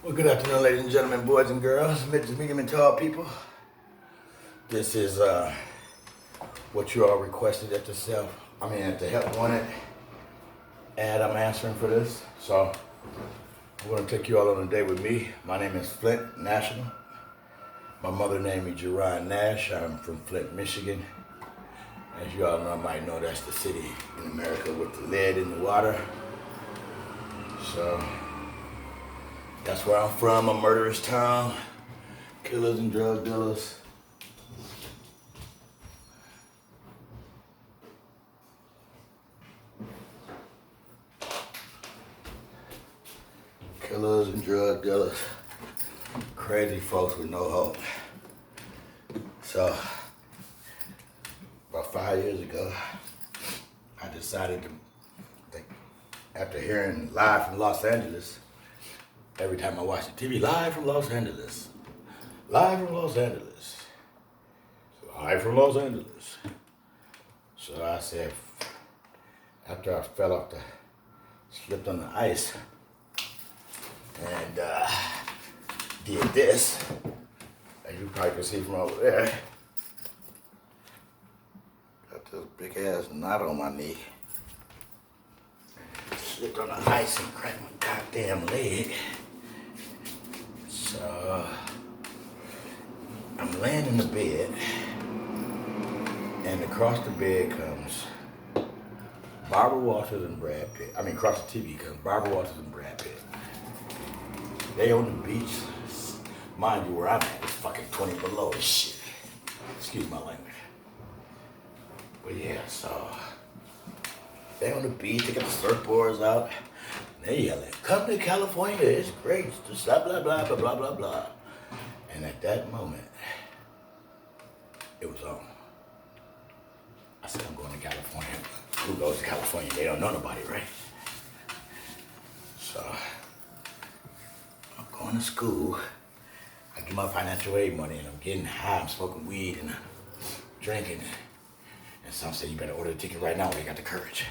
Well, good afternoon, ladies and gentlemen, boys and girls, midgets, medium, and tall people. This is what you all requested at the help wanted ad I'm answering for this. So I'm going to take you all on a day with me. My name is Flint National. My mother named me Jerron Nash. I'm from Flint, Michigan. As you all know, I might know that's the city in America with the lead in the water. So that's where I'm from, a murderous town, killers and drug dealers. Killers and drug dealers, crazy folks with no hope. So, about 5 years ago, I decided to, after hearing live from Los Angeles, every time I watch the TV, live from Los Angeles, live from Los Angeles, live from Los Angeles. So I said, after I slipped on the ice and did this, as you probably can see from over there, got this big ass knot on my knee. Slipped on the ice and cracked my goddamn leg. So I'm laying in the bed, and across the bed comes Barbara Walters and Brad Pitt. I mean, across the TV comes Barbara Walters and Brad Pitt. They on the beach. Mind you, where I'm at, it's fucking 20 below and shit. Excuse my language. But yeah, so they on the beach, they got the surfboards out. They yelling, come to California, it's great, just blah, blah, blah, blah, blah, blah, blah. And at that moment, it was on. I said, I'm going to California. Who goes to California? They don't know nobody, right? So, I'm going to school. I get my financial aid money and I'm getting high, I'm smoking weed and I'm drinking. And some say, you better order the ticket right now when you got the courage.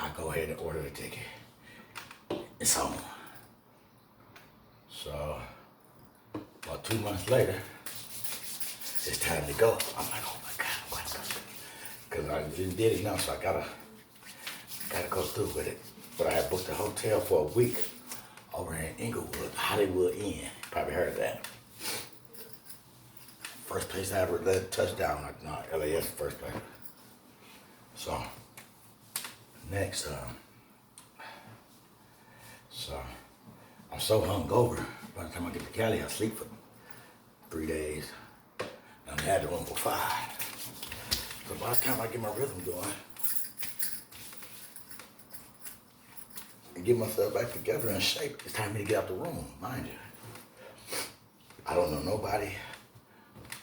I go ahead and order the ticket. It's on. So, about 2 months later, it's time to go. I'm like, oh my God, what? Because I did it now, so I gotta go through with it. But I had booked a hotel for a week over in Inglewood, Hollywood Inn. You probably heard of that. First place I ever led touchdown, like no, LAS first place. So next, so I'm so hungover. By the time I get to Cali, I sleep for 3 days. And I had the room for 5. So by the time I get my rhythm going and get myself back together in shape, it's time for me to get out the room, mind you. I don't know nobody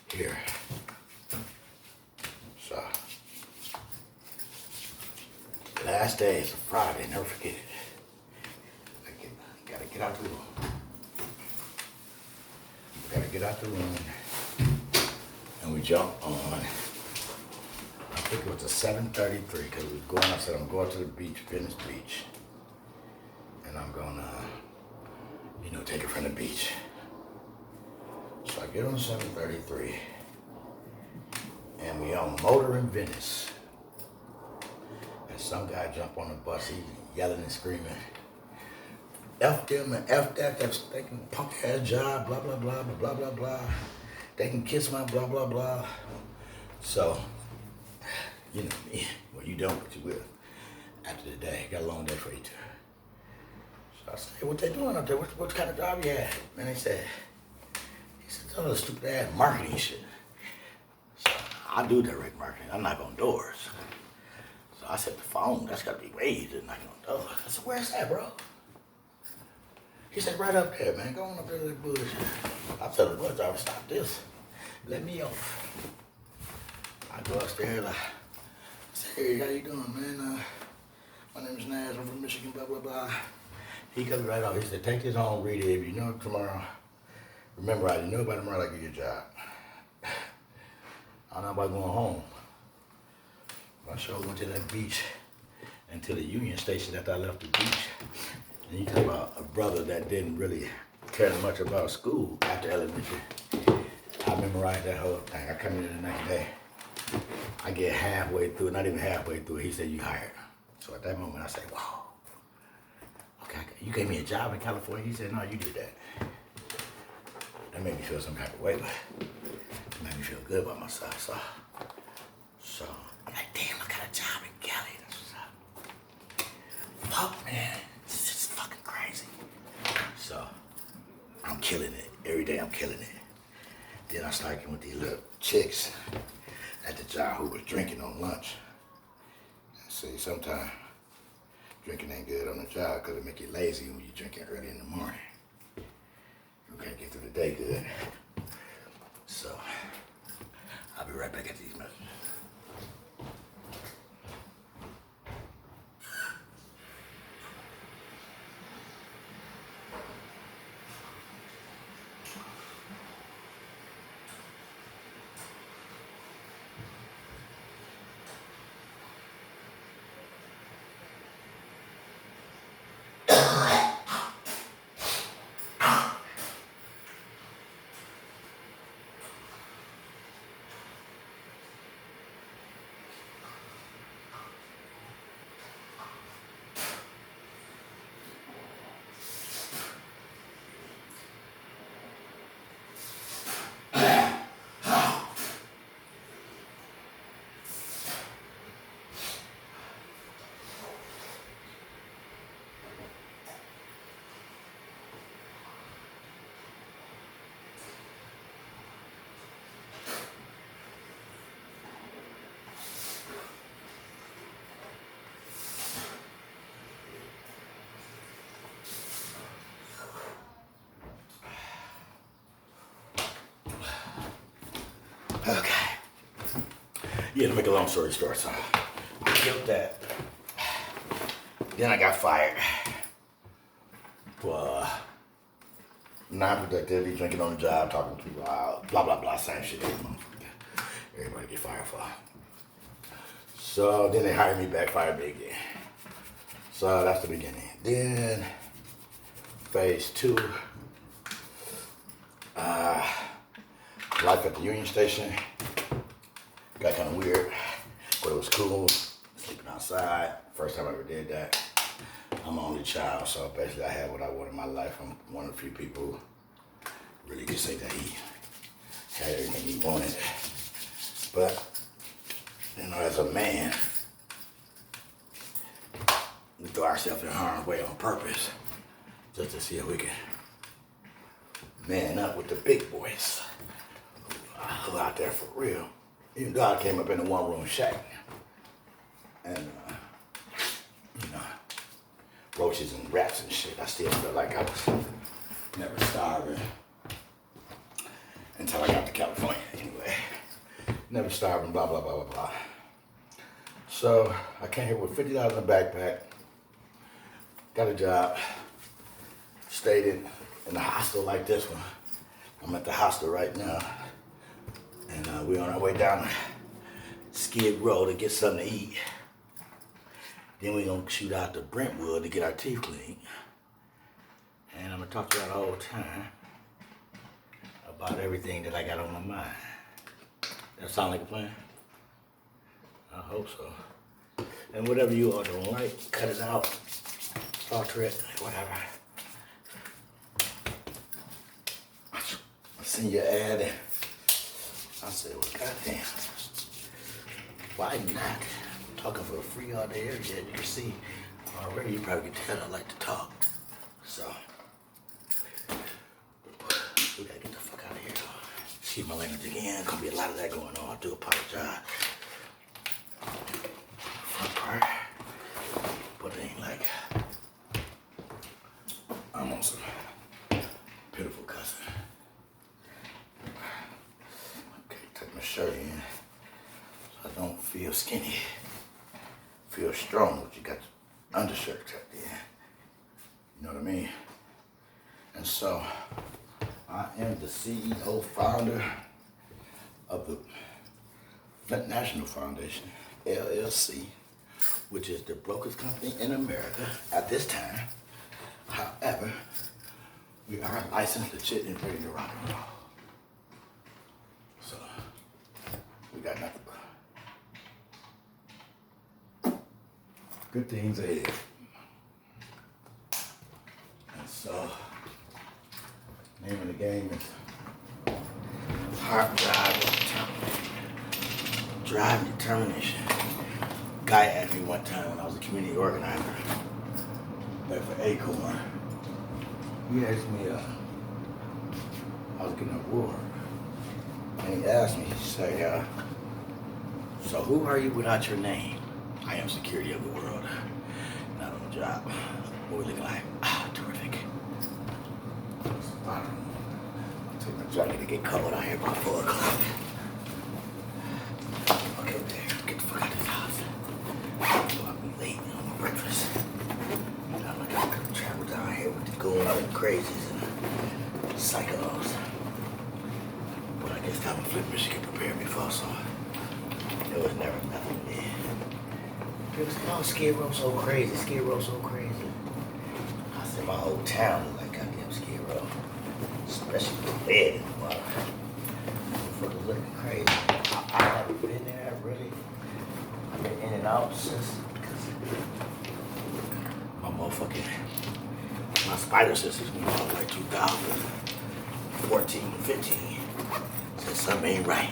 here. So, last day is a Friday, never forget it. Gotta get out the room. Gotta get out the room. And we jump on, I think it was a 7:33, because we was going, I said, I'm going to the beach, Venice Beach. And I'm gonna, take it from the beach. So I get on 7:33, and we on Motor in Venice. And some guy jump on the bus, he's yelling and screaming, F them and F that, they can punk ass job, blah, blah, blah, blah, blah, blah, blah. They can kiss my blah, blah, blah. So, you know me, well, you don't, but you will. After the day, got a long day for you too. So I said, hey, what they doing up there? What kind of job you had? And he said, oh, stupid ass marketing shit. So I do direct marketing. I knock on doors. So I said, the phone, that's gotta be raised and knocking on doors. I said, where's that, bro? He said, right up there, man. Go on up there to the bush. I told the bus driver, stop this. Let me off. I go upstairs. I say, hey, how you doing, man? My name is Nash. I'm from Michigan, blah, blah, blah. He comes right off. He said, take this home, read it. If you know it tomorrow, remember, I didn't know about tomorrow, I give you a job. I don't know about going home. I sure went to that beach and to the Union Station after I left the beach. And you talk about a brother that didn't really care much about school after elementary. I memorized that whole thing. I come in the next day. I get halfway through, not even halfway through, he said, you hired. So at that moment I said, wow. Okay, you gave me a job in California? He said, no, you did that. That made me feel some type of way, but it made me feel good about myself. So I'm like, damn, I got a job in Cali. Fuck, man, this is fucking crazy. So I'm killing it. Every day I'm killing it. Then I started getting with these little chicks at the job who was drinking on lunch. See, sometimes drinking ain't good on the job because it make you lazy when you're drinking early in the morning. You can't get through the day good. So I'll be right back at these messages. Okay. Yeah, to make a long story short, so I killed that. Then I got fired for non-productivity, drinking on the job, talking to people out, blah, blah, blah, same shit everybody get fired for. So then they hired me back, fired me again. So that's the beginning. Then phase 2, life at the Union Station got kind of weird, but it was cool. Sleeping outside, first time I ever did that. I'm an only child, so basically I had what I wanted in my life. I'm one of the few people who really could say that he had everything he wanted. But, you know, as a man, we throw ourselves in harm's way on purpose just to see if we can man up with the big boys who out there for real. Even though I came up in a one-room shack and, you know, roaches and rats and shit, I still felt like I was never starving until I got to California anyway. Never starving, blah, blah, blah, blah, blah. So I came here with $50 in a backpack, got a job, stayed in a hostel like this one. I'm at the hostel right now. And we're on our way down Skid Row to get something to eat. Then we're gonna shoot out to Brentwood to get our teeth cleaned. And I'm gonna talk to you the whole time about everything that I got on my mind. That sound like a plan? I hope so. And whatever you all don't like, cut it out, alter it, whatever. I seen your ad and I said, well, goddamn, why not? I'm talking for free all day, every day. You can see already, you probably can tell I like to talk. So, we gotta get the fuck out of here. Excuse my language again. Gonna be a lot of that going on. I do apologize. Front part, but it ain't like I'm on some pitiful cussing. Okay, take my shirt in so I don't feel skinny. Feel strong, but you got your undershirt tucked in. You know what I mean? And so, I am the CEO, founder of the Flint National Foundation, LLC, which is the brokest company in America at this time. However, we are licensed, legit, and ready to rock and roll. So, we got nothing but good things ahead. And so, name of the game is Hard Drive Determination. Guy asked me one time when I was a community organizer back for Acorn. He asked me, I was getting an award. And he asked me, he said, so who are you without your name? I am security of the world. Not on the job. What we looking like? Terrific. I'll take my jacket to get cold out here by 4 o'clock. Okay, there. Get the fuck out of this house. I'll be late on my breakfast. I'm like, I could travel down here with the goons and crazies and psychos. But I guess time Flint, Michigan prepared me for, so there was never nothing there. It was, Skid Row so crazy, Skid Row so crazy. I said my whole town was like goddamn Skid Row. Especially the bed in the water. Motherfuckers looking crazy. I haven't been there, really. I've been in and out since, because my spider sisters went out like 2014, 15. Said something ain't right.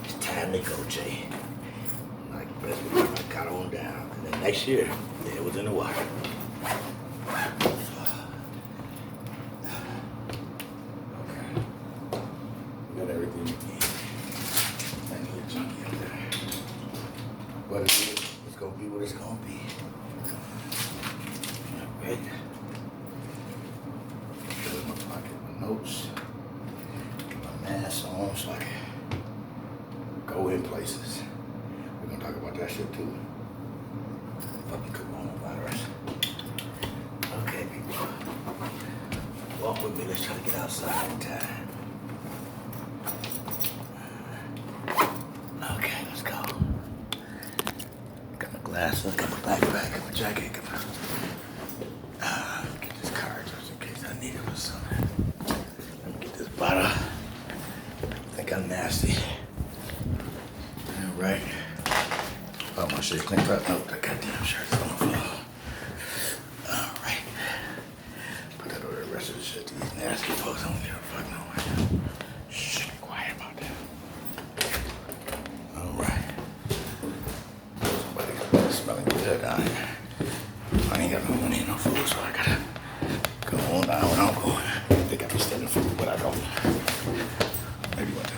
It's time to go, Jay. Like, best believe I got on down. And then next year, it was in the water. Okay. We got everything we need. That little junkie up there. But it's gonna be what it's gonna be. Right. Put in my pocket my notes. Get my mask on so I can go in places. We're gonna talk about that shit too. Fucking coronavirus. Okay, people. Walk with me. Let's try to get outside in time. Okay, let's go. Got my glasses, got my backpack, got my jacket, got my get this card just in case I need it for something. Let me get this bottle. I think I'm nasty. All right. Oh, my shit cleaned up. Nope, that goddamn shirt's on the floor. All right. Put that over the rest of the shit. These nasty folks don't give a fuck no way. Shh, be quiet about that. All right. Somebody's smelling good down here. I ain't got no money, no food, so I gotta go on down where I'm going. I think I be stealing food, but I don't. Maybe one time.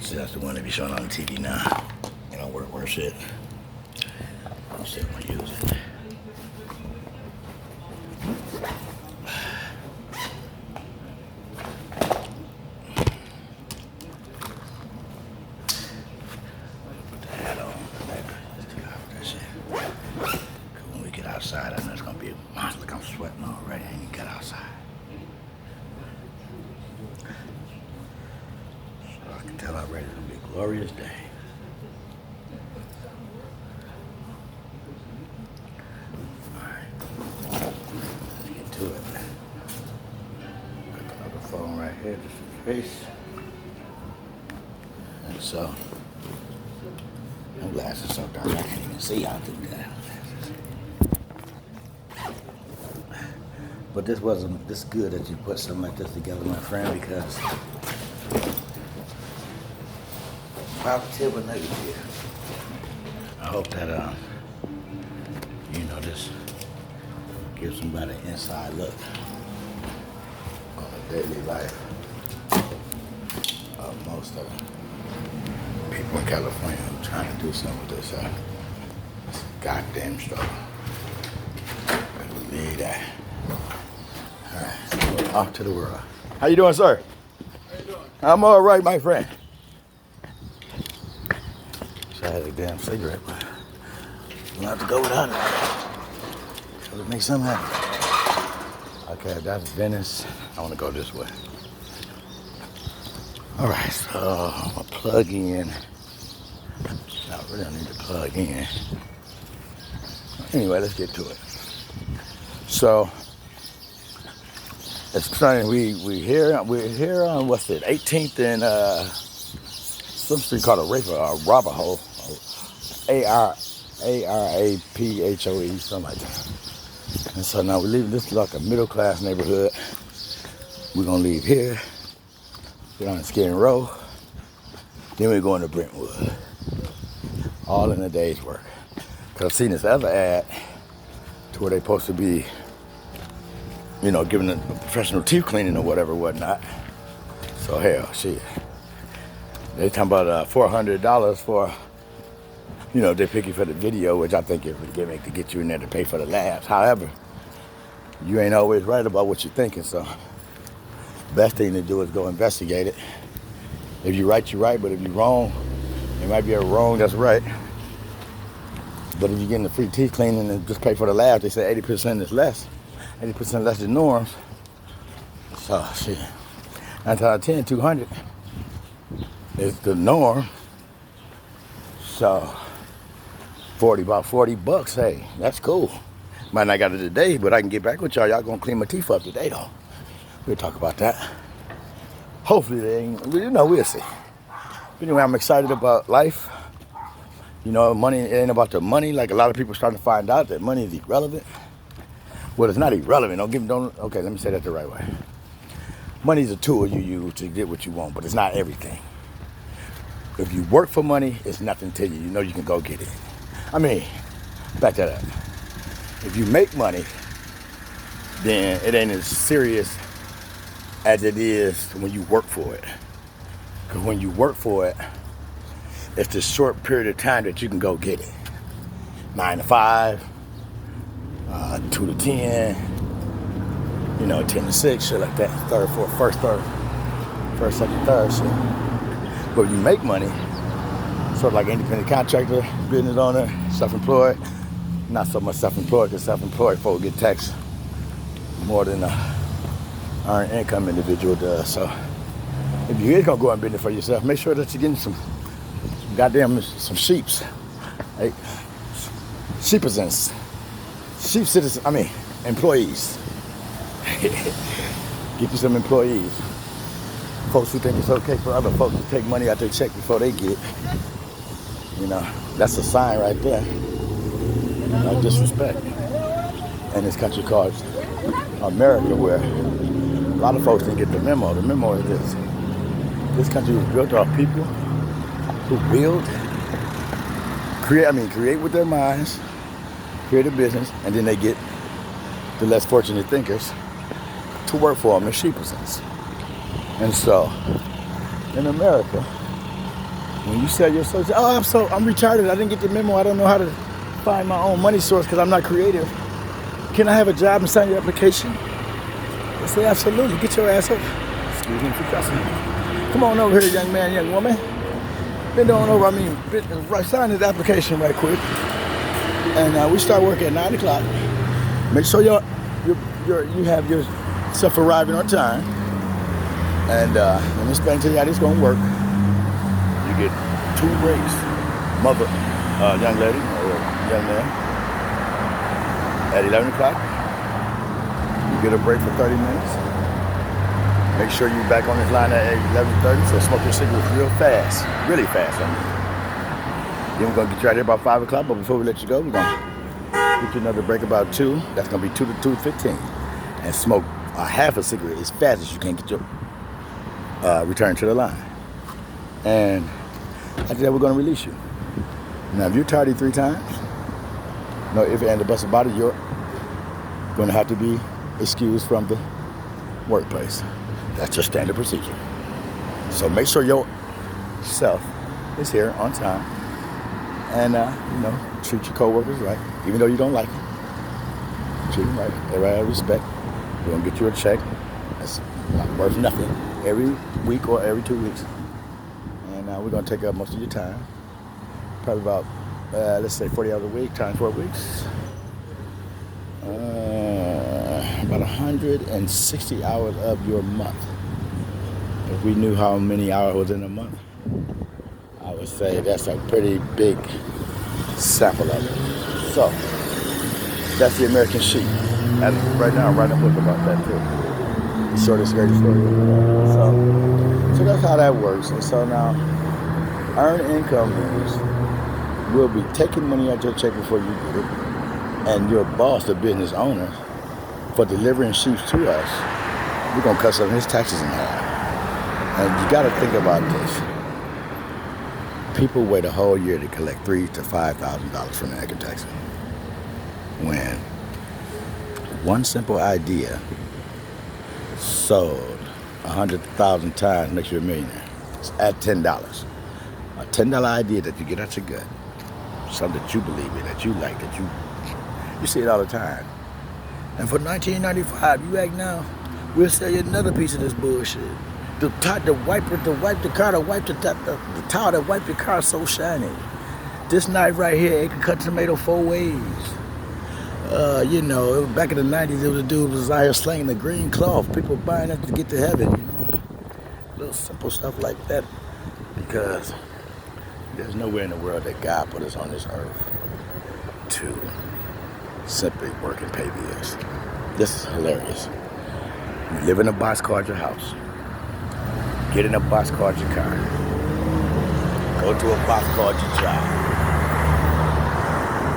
See, that's the one that be showing on the TV now. You know, where shit. I'm still gonna use it. Put the hat on. Let's take off that shit. Cause when we get outside, I know it's gonna be a monster. Look, I'm sweating already. I ain't even got outside. So I can tell already it's gonna be a glorious day. Alright. Let's get to it. Got another phone right here just in case. And so, them glasses so dark I can't even see out through that. But this good that you put something like this together, my friend, because positive or negative, I hope that this gives somebody an inside look on the daily life of most of the people in California who are trying to do something with this goddamn struggle. I believe that. All right, so off to the world. How you doing, sir? How you doing? I'm all right, my friend. So I had a damn cigarette, but we'll have to go without it. Let's make something happen. Okay, that's Venice. I want to go this way. All right, so I'm gonna plug in. I really don't need to plug in. Anyway, let's get to it. So it's funny. We're here on what's it? 18th and some street called Arapahoe, Araphoe, something like that. And so now we're leaving. This is like a middle class neighborhood. We're gonna leave here, get on Skin Row, then we're going to Brentwood. All in a day's work. Cause I've seen this other ad to where they're supposed to be, you know, giving a professional teeth cleaning or whatnot. So hell, shit. They talking about $400 for, you know, they pick you for the video, which I think is a gimmick to get you in there to pay for the labs. However, you ain't always right about what you're thinking, so best thing to do is go investigate it. If you're right, you're right, but if you're wrong, it might be a wrong that's right. But if you're getting the free teeth cleaning and just pay for the lab, they say 80% is less. 80% less than norms. So shit. 9 out of 10, 200 is the norm. So about $40, hey, that's cool. Might not got it today, but I can get back with y'all. Y'all gonna clean my teeth up today though. We'll talk about that. Hopefully they ain't, you know, we'll see. Anyway, I'm excited about life. You know, money, it ain't about the money. Like a lot of people starting to find out that money is irrelevant. Well, it's not irrelevant. Okay, let me say that the right way. Money is a tool you use to get what you want, but it's not everything. If you work for money, it's nothing to you. You know you can go get it. I mean, back that up. If you make money, then it ain't as serious as it is when you work for it. Because when you work for it, it's the short period of time that you can go get it. 9 to 5, 2 to 10, you know, 10 to 6, shit like that. First, second, third, shit. But when you make money, sort of like independent contractor, business owner, self-employed. Not so much self-employed, because self-employed folks get taxed more than a earned income individual does. So if you is gonna go in business for yourself, make sure that you're getting some sheeps. Hey, employees. Get you some employees. Folks who think it's okay for other folks to take money out their check before they get it. You know, that's a sign right there of disrespect. In this country called America, where a lot of folks didn't get the memo. The memo is this. This country was built off people who create with their minds, create a business, and then they get the less fortunate thinkers to work for them in sheepsons. And so, in America, when you sell your social, I'm retarded, I didn't get the memo, I don't know how to find my own money source because I'm not creative. Can I have a job and sign your application? I say, absolutely, get your ass up. Excuse me for cussing. Come on over here, young man, young woman. Bend on over, sign this application right quick. And we start work at 9 o'clock. Make sure you have yourself arriving on time. And let me explain to you how this is going to work. You get 2 breaks. Young lady or young man. At 11 o'clock, you get a break for 30 minutes. Make sure you're back on this line at 11:30, so smoke your cigarettes real fast. Really fast, Then we're going to get you out here about 5 o'clock, but before we let you go, we're going to get you another break about 2. That's going to be 2 to 2:15. And smoke a half a cigarette as fast as you can get your return to the line. And after that, we're going to release you. Now, if you're tardy 3 times, no if and the bus about it, you're going to have to be excused from the workplace. That's your standard procedure. So make sure yourself is here on time. And, treat your coworkers right, even though you don't like them. Treat them right. Everybody have respect. We're going to get you a check. That's not worth nothing every week or every 2 weeks. And we're going to take up most of your time. Probably about, let's say 40 hours a week times 4 weeks. About 160 hours of your month. If we knew how many hours was in a month, I would say that's a pretty big sample of it. So, that's the American sheep. And right now, I'm writing a book about that too. The shortest, greatest story of the world. So that's how that works. And so now, earned income means we'll be taking money out your check before you get it. And your boss, the business owner, for delivering sheep to us, we're going to cut some of his taxes in half. And you got to think about this. People wait a whole year to collect $3,000 to $5,000 from the income tax. When one simple idea sold 100,000 times makes you a millionaire. It's at $10. A $10 idea that you get out your gut. Something that you believe in, that you like, that you see it all the time. And for $19.95, you act now, we'll sell you another piece of this bullshit. The wiper to wipe the car, the towel that wipe your car is so shiny. This knife right here, it can cut tomato 4 ways. Back in the 90s, there was a dude who was out here slinging the green cloth. People buying it to get to heaven, Little simple stuff like that. Because there's nowhere in the world that God put us on this earth to simply work and pay bills. This is hilarious. You live in a box called your house. Get in a box called your car. Go to a box called your job.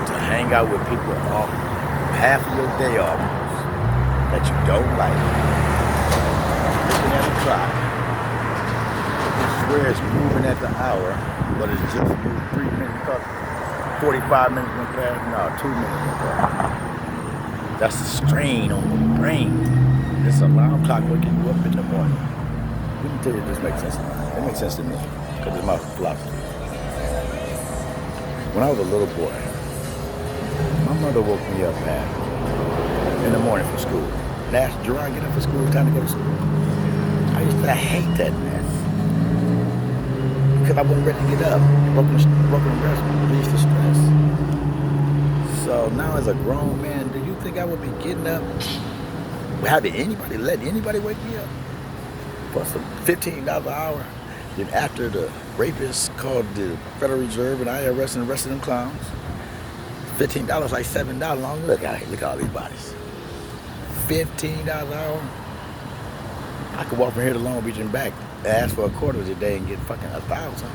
To hang out with people all half of your day almost that you don't like. Looking at the clock. You swear it's moving at the hour, but it's just moved 3 minutes. 45 minutes went past. No, 2 minutes went past. That's the strain on the brain. This alarm clock waking you up in the morning. Let me tell you if this makes sense to me. It makes sense to me, because it's my philosophy. When I was a little boy, my mother woke me up in the morning for school. And asked, Gerard, get up for school, time to go to school. I used to hate that mess. Because I wasn't ready to get up. Broken rest release the stress. So now as a grown man, do you think I would be getting up? Let anybody wake me up? For some $15 an hour. Then after the rapists called the Federal Reserve and IRS and the rest of them clowns, $15 like $7 long. Look at all these bodies. $15 an hour. I could walk from here to Long Beach and back, ask for a quarter a day and get fucking 1,000.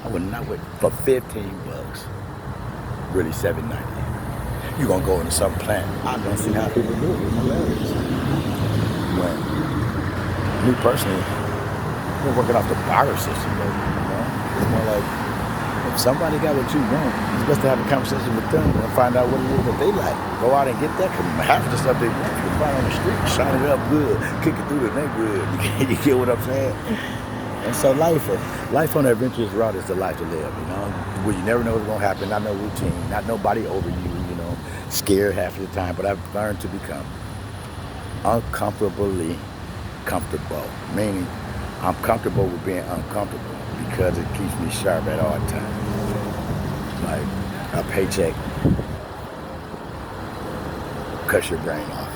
I would not wait for $15. Really $7.90. You gonna go into some plant? I don't see how people do it. It's hilarious. When me personally, I'm working off the barter system, baby, It's more like, if somebody got what you want, it's best to have a conversation with them and find out what it is that they like. Go out and get that, because half of the stuff they want, you can find on the street, shine it up good, kick it through the neighborhood. You get what I'm saying? And so life on the adventurous route is the life to live, where you never know what's going to happen, not no routine, not nobody over you, scared half of the time, but I've learned to become uncomfortably comfortable, meaning I'm comfortable with being uncomfortable because it keeps me sharp at all times. Like a paycheck cuts your brain off.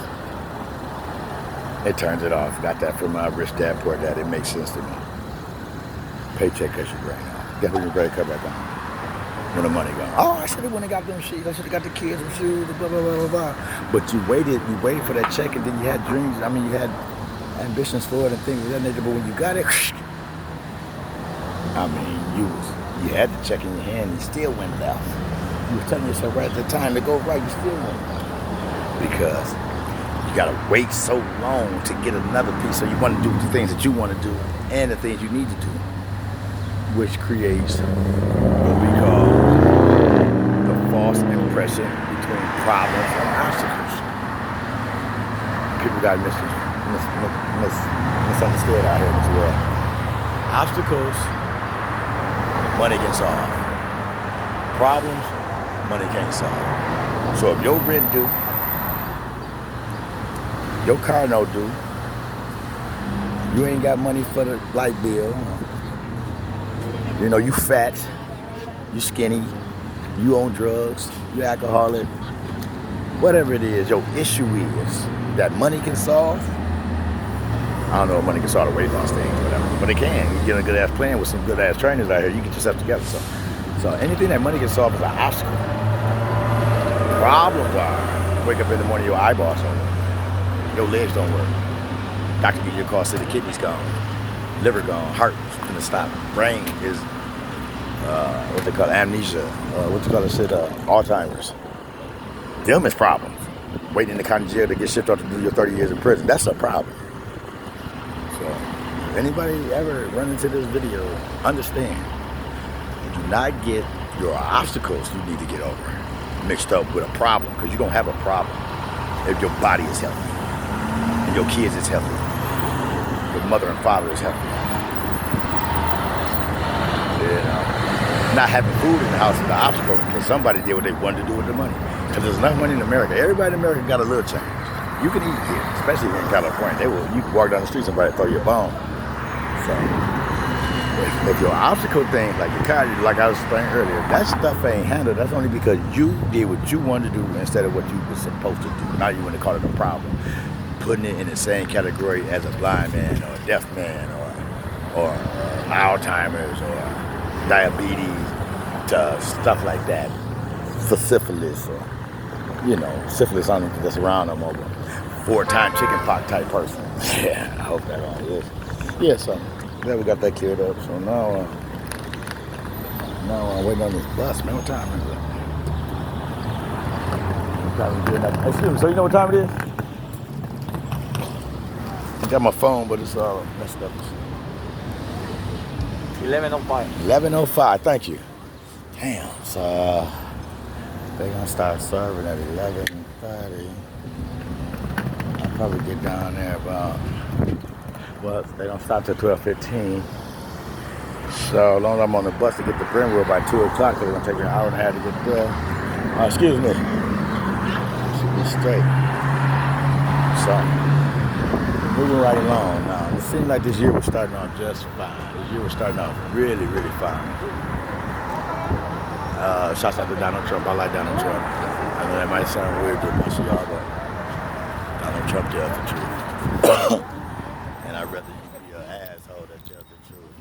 It turns it off. Got that from my rich dad, poor dad. It makes sense to me. Paycheck cuts your brain off. Guess when your brain cut back on? When the money gone. Oh, I should have went and got them shoes. I should have got the kids some shoes, blah, blah, blah, blah, blah. But you waited for that check, and then you had dreams. You had ambitions for it and things of that nature, but when you got it, you had the check in your hand and you still went left. You were telling yourself right at the time to go right, you still went left. Because you gotta wait so long to get another piece, so you want to do the things that you want to do and the things you need to do, which creates what we call the false impression between problems and obstacles. People got misunderstood out here in this world. Obstacles, money can solve. Problems, money can't solve. So if your rent due, your car no due, you ain't got money for the light bill, you fat, you skinny, you on drugs, you alcoholic, whatever it is, your issue is that money can solve, I don't know if money can solve the weight loss thing or whatever, but it can. You get a good ass plan with some good ass trainers out here, you get yourself together. So anything that money can solve is an obstacle. Problems are, wake up in the morning, your eyeballs don't work, your legs don't work. Doctor gives you a call, say the kidney's gone, liver gone, heart's gonna stop, brain is what they call amnesia, what they call it, Alzheimer's. Them is problems. Waiting in the county jail to get shipped off to do your 30 years in prison, that's a problem. So, if anybody ever run into this video, understand, you do not get your obstacles you need to get over mixed up with a problem, because you're going to have a problem if your body is healthy, and your kids is healthy, your mother and father is healthy. Not having food in the house is the obstacle, because somebody did what they wanted to do with the money. Because there's enough money in America. Everybody in America got a little change. You can eat here, especially here in California. You can walk down the street, somebody throw you a bone. So, if your obstacle thing, like your car, like I was saying earlier, that stuff ain't handled. That's only because you did what you wanted to do instead of what you were supposed to do. Now you want to call it a problem. Putting it in the same category as a blind man or a deaf man or Alzheimer's or diabetes, stuff like that. For syphilis or, syphilis, I don't think that's around no more, but 4-time chicken pox type person. Yeah, I hope that all is. Yeah, so glad we got that cleared up. So now I'm waiting on this bus, man. What time is it? Probably good enough. Excuse me, so you know what time it is? I got my phone, but it's all messed up. 11:05. 11:05, thank you. Damn, so they're gonna start serving at 11:30. I'll probably get down there about, they're gonna stop till 12:15. So as long as I'm on the bus to get to Brentwood by 2 o'clock, they're gonna take an hour and a half to get there. Excuse me. Should be straight. So, moving right along now. It seemed like this year was starting off just fine. This year was starting off really, really fine. Shouts out to Donald Trump. I like Donald Trump. I know that might sound weird to most of y'all, but Donald Trump tells the truth. And I'd rather you be an asshole that tells the truth,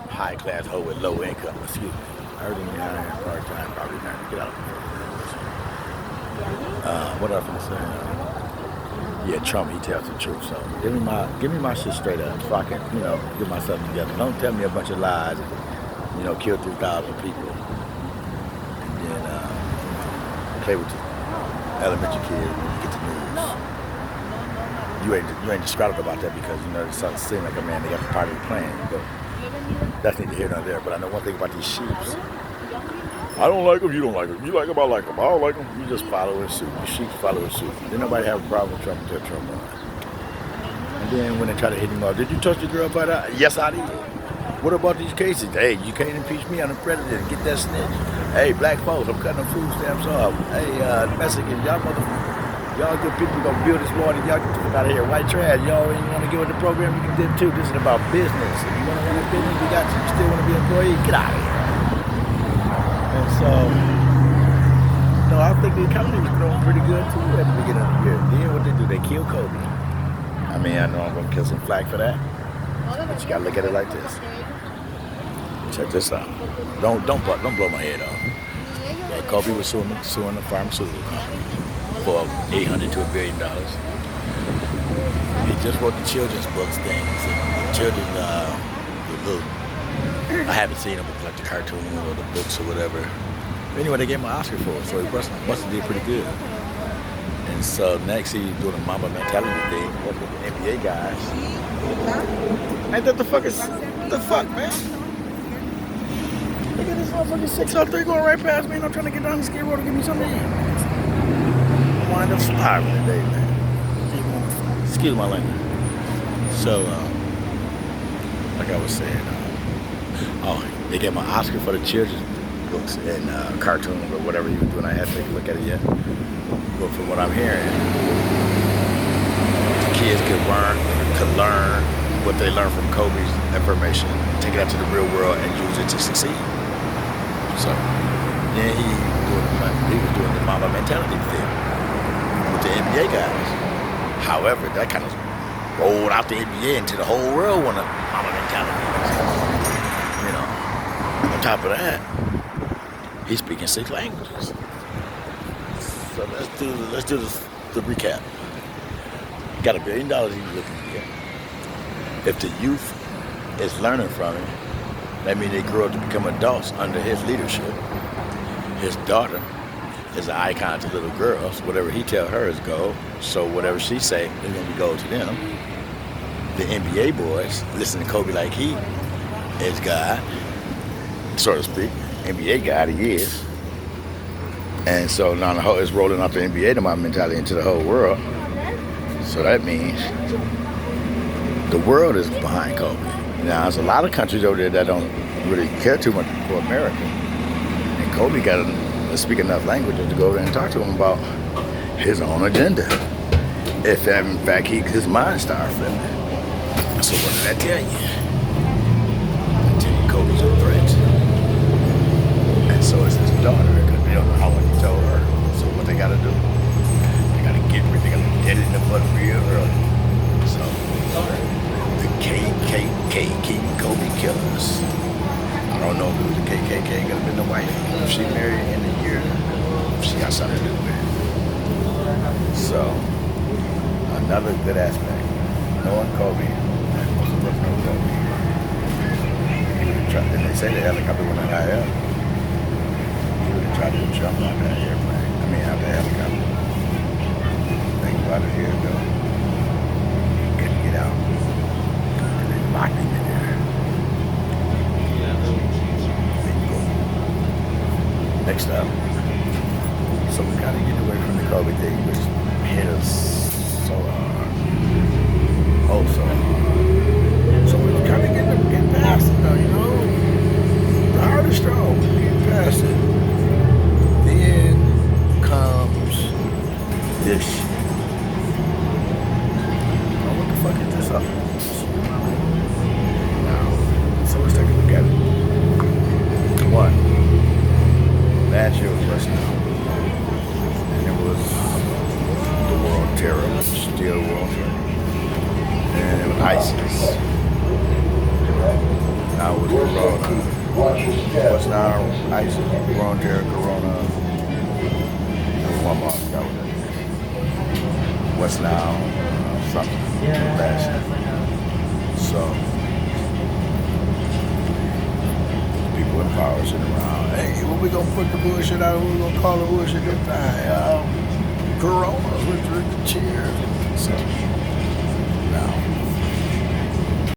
high class hoe with low income. Excuse me. I heard him out here part time, probably not to get out of the what else am I saying? Yeah, Trump, he tells the truth. So give me my shit straight up so I can, get myself together. Don't tell me a bunch of lies. Kill 3,000 people, and then play with the elementary kids when you get the news. You ain't described about that because it starts to seem like a man. They got the part of the plan, but that's neither here nor there. But I know one thing about these sheeps. I don't like them. You don't like them. You like them. I like them. I don't like them. You just follow and suit. The sheep follow and suit. Didn't nobody have a problem with Trump until Trump won. And then when they try to hit him up, did you touch the girl by that? Yes, I did. What about these cases? Hey, you can't impeach me. I'm the president. Get that snitch. Hey, black folks, I'm cutting the food stamps off. Hey, Mexicans, y'all good people gonna build this wall. Y'all get the fuck out of here. White trash. Y'all ain't want to get with the program. You can do it too. This is about business. If you want to run a business, we got you. You still want to be an employee? Get out of here. And so, I think the economy was growing pretty good too at the beginning of the year. Then what they do? They kill Kobe. I mean, I know I'm gonna kill some flack for that, but you gotta look at it like this. Check this out. Don't blow my head off. Yeah, Kobe was suing the pharmaceutical company for $800 to $1 billion. He just wrote the children's books things. Children, I haven't seen them, like the cartoons or the books or whatever. Anyway, they gave him an Oscar for it, so he must have did pretty good. And so next he's doing a Mamba mentality thing, working with the NBA guys. Ain't that the fuck, man? Look at this motherfucking 603 going right past me and I'm trying to get down the ski road to give me something to eat. I wind up starving today, man. Excuse my language. So, like I was saying, they gave him an Oscar for the children's books and cartoons or whatever he was doing. I hadn't taken a look at it yet. But from what I'm hearing, the kids could learn what they learned from Kobe's information, take it out to the real world and use it to succeed. So then he was doing the Mamba mentality thing with the NBA guys. However, that kind of rolled out the NBA into the whole world wanna follow that kind of music. You know. On top of that, he's speaking 6 languages. So let's do the recap. Got $1 billion he's looking to get. If the youth is learning from him, that means they grow up to become adults under his leadership. His daughter is an icon to little girls. Whatever he tell her is gold. So whatever she say is gonna be gold to them. The NBA boys listen to Kobe like he is God, so to speak. NBA God he is. And so now the whole is rolling out the NBA to my mentality into the whole world. So that means the world is behind Kobe. Now there's a lot of countries over there that don't really care too much for America. And Kobe got to speak enough languages to go over there and talk to him about his own agenda. If in fact his mind started flipping. So what did I tell you? I tell you Kobe's a threat. And so is his daughter, because they don't know how much he told her. So what they gotta do? They gotta get it in the butt real early. So the KKK keeping Kobe killers. I don't know who the KKK gonna be the wife. If she married in a year, she got something to do with it. So another good aspect. Knowing Kobe, most of us know Kobe. And they say the helicopter went high up. He would have tried to jump out that airplane. I mean, out the helicopter. Think about it here, though. He couldn't get out. And they locked him in there. Next up. So we gotta get away from the Kobe thing, which hit us so hard. Oh, so hard. So we're kind of getting past it, though, you know? The heart is strong. We're getting past it. Then comes this shit. Oh, what the fuck is this up? Now, so let's take a look at it. One, last year was West Nile. And it was the world terror, still world terror. And it was ISIS. Now it was Corona. What's now ISIS, world terror, Corona. And one more, I forgot what that is. What's now something. Last So people in power sitting around. Hey, when we gonna put the bullshit out? What we gonna call the bullshit this time? Corona, which the cheer. So